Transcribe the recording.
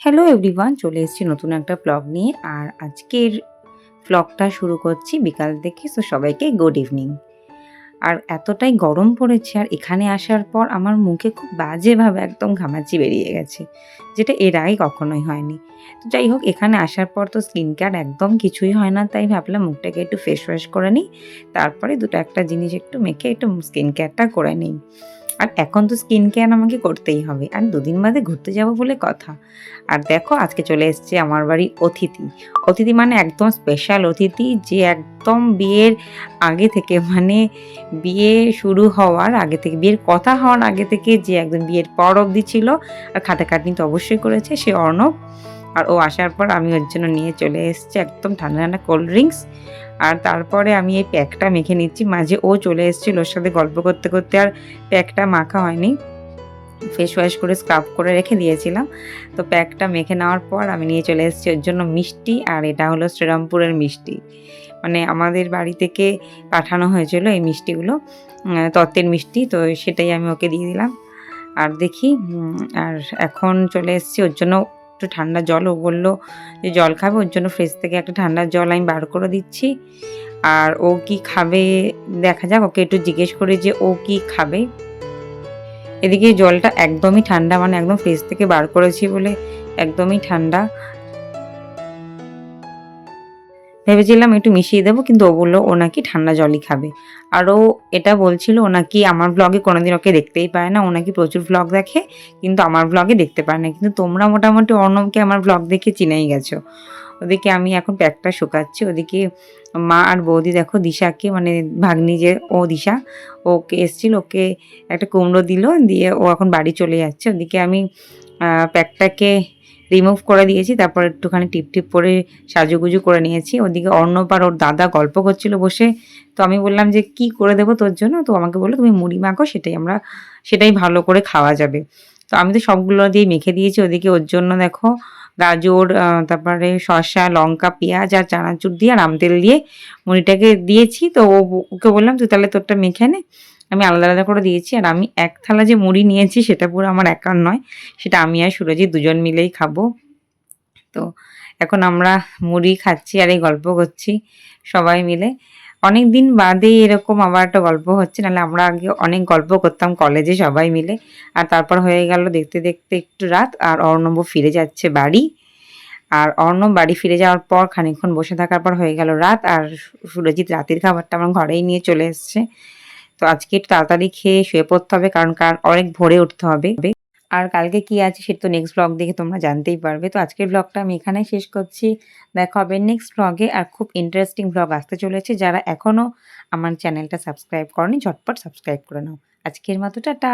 Hello everyone, চলে এসেছি নতুন একটা ব্লগ নিয়ে। আর আজকের ব্লগটা শুরু করছি বিকাল থেকে। সো সবাইকে গুড ইভিনিং। আর এতটাই গরম পড়েছে, আর এখানে আসার পর আমার মুখে খুব বাজেভাবে একদম ঘামাচি বেরিয়ে গেছে, যেটা এর আগে কখনোই হয়নি। তো যাই হোক, এখানে আসার পর তো স্কিন কেয়ার একদম কিছুই হয় না, তাই ভাবলাম মুখটাকে একটু ফেস ওয়াশ করে নিই, তারপরে দুটো একটা জিনিস একটু মেখে একটু স্কিন কেয়ারটা করে নিই। আর এখন তো স্কিন কেয়ার আমাকে করতেই হবে, আর দুদিন বাদে ঘুরতে যাব বলে কথা। আর দেখো, আজকে চলে এসেছে আমার বাড়ি অতিথি। অতিথি মানে একদম স্পেশাল অতিথি, যে একদম বিয়ের আগে থেকে, মানে বিয়ে শুরু হওয়ার আগে থেকে, বিয়ের কথা হওয়ার আগে থেকে, যে একদম বিয়ের পর অবধি ছিল। আর খাটাখাটনি তো অবশ্যই করেছে, সে অর্ণব। আর ও আসার পর আমি ওর জন্য নিয়ে চলে এসেছি একদম ঠান্ডা ঠান্ডা কোল্ড ড্রিঙ্কস। আর তারপরে আমি এই প্যাকটা মেখে নিচ্ছি। মাঝে ও চলে এসেছিল, ওর সাথে গল্প করতে করতে আর প্যাকটা মাখা হয়নি। ফেস ওয়াশ করে স্ক্রাব করে রেখে দিয়েছিলাম। তো প্যাকটা মেখে নেওয়ার পর আমি নিয়ে চলে এসেছি ওর জন্য মিষ্টি। আর এটা হলো শ্রীরামপুরের মিষ্টি, মানে আমাদের বাড়ি থেকে পাঠানো হয়েছিল এই মিষ্টিগুলো, তত্ত্বের মিষ্টি। তো সেটাই আমি ওকে দিয়ে দিলাম। আর দেখি, আর এখন চলে এসেছি ওর জন্য একটু ঠান্ডা জল। ও বললো যে জল খাবে, ওর জন্য ফ্রিজ থেকে একটা ঠান্ডা জল আমি বার করে দিচ্ছি। আর ও কি খাবে দেখা যাক, ওকে একটু জিজ্ঞেস করি যে ও কি খাবে। এদিকে জলটা একদমই ঠান্ডা, মানে একদম ফ্রিজ থেকে বার করেছি বলে একদমই ঠান্ডা। ভেবেছিলাম একটু মিশিয়ে দেবো, কিন্তু ও বললো ও নাকি ঠান্ডা জলই খাবে। আর ও এটা বলছিল ও নাকি আমার ব্লগে কোনোদিন ওকে দেখতেই পায় না, ও নাকি প্রচুর ব্লগ দেখে কিন্তু আমার ব্লগে দেখতে পায় না। কিন্তু তোমরা মোটামুটি অর্ণবকে আমার ব্লগ দেখে চিনেই গেছো। ওদিকে আমি এখন প্যাকটা শুকাচ্ছি, ওদিকে মা আর বৌদি দেখো দিশাকে, মানে ভাগ্নি যে ও দিশা, ওকে এসছিল, ওকে একটা কুমড়ো দিল, দিয়ে ও এখন বাড়ি চলে যাচ্ছে। ওদিকে আমি প্যাকটাকে রিমুভ করে দিয়েছি, তারপর একটুখানি টিপ টিপ করে সাজুগুজু করে নিয়েছি। ওদিকে অর্ণব আর ওর দাদা গল্প করছিল বসে। তো আমি বললাম যে কি করে দেবো তোর জন্য, তো আমাকে বললো তুমি মুড়ি মাখো, সেটাই ভালো করে খাওয়া যাবে। তো আমি তো সবগুলো দিয়ে মেখে দিয়েছি। ওদিকে ওর জন্য দেখো গাজর, তারপরে শসা, লঙ্কা, পেঁয়াজ আর চানাচুর দিয়ে আর আমতেল দিয়ে মুড়িটাকে দিয়েছি। তো ওকে বললাম তুই তাহলে তোরটা মেখে নে, আমি আলাদা আলাদা করে দিয়েছি। আর আমি এক থালা যে মুড়ি নিয়েছি সেটা পুরো আমার একার নয়, সেটা আমি আর সুরজিৎ দুজন মিলেই খাবো। তো এখন আমরা মুড়ি খাচ্ছি আর এই গল্প করছি সবাই মিলে। অনেক দিন বাদে এরকম আবার একটা গল্প হচ্ছে, নাহলে আমরা আগে অনেক গল্প করতাম কলেজে সবাই মিলে। আর তারপর হয়ে গেল দেখতে দেখতে একটু রাত, আর অর্ণব ফিরে যাচ্ছে বাড়ি। আর অর্ণব বাড়ি ফিরে যাওয়ার পর খানিকক্ষণ বসে থাকার পর হয়ে গেল রাত, আর সুরজিৎ রাতের খাবারটা আমার ঘরেই নিয়ে চলে এসছে। তো আজকে একটু তাড়াতাড়ি খেয়ে শুয়ে পড়তে হবে, কারণ অনেক ভোরে উঠতে হবে। আর কালকে কি আছে সেটা তো নেক্সট ব্লগ দেখে তোমরা জানতেই পারবে। তো আজকের ব্লগটা আমি এখানেই শেষ করছি। দেখা হবে নেক্সট ব্লগে। আর খুব ইন্টারেস্টিং ব্লগ আসতে চলেছে, যারা এখনও আমার চ্যানেলটা সাবস্ক্রাইব করনি ঝটপট সাবস্ক্রাইব করে নাও। আজকের মতো টাটা।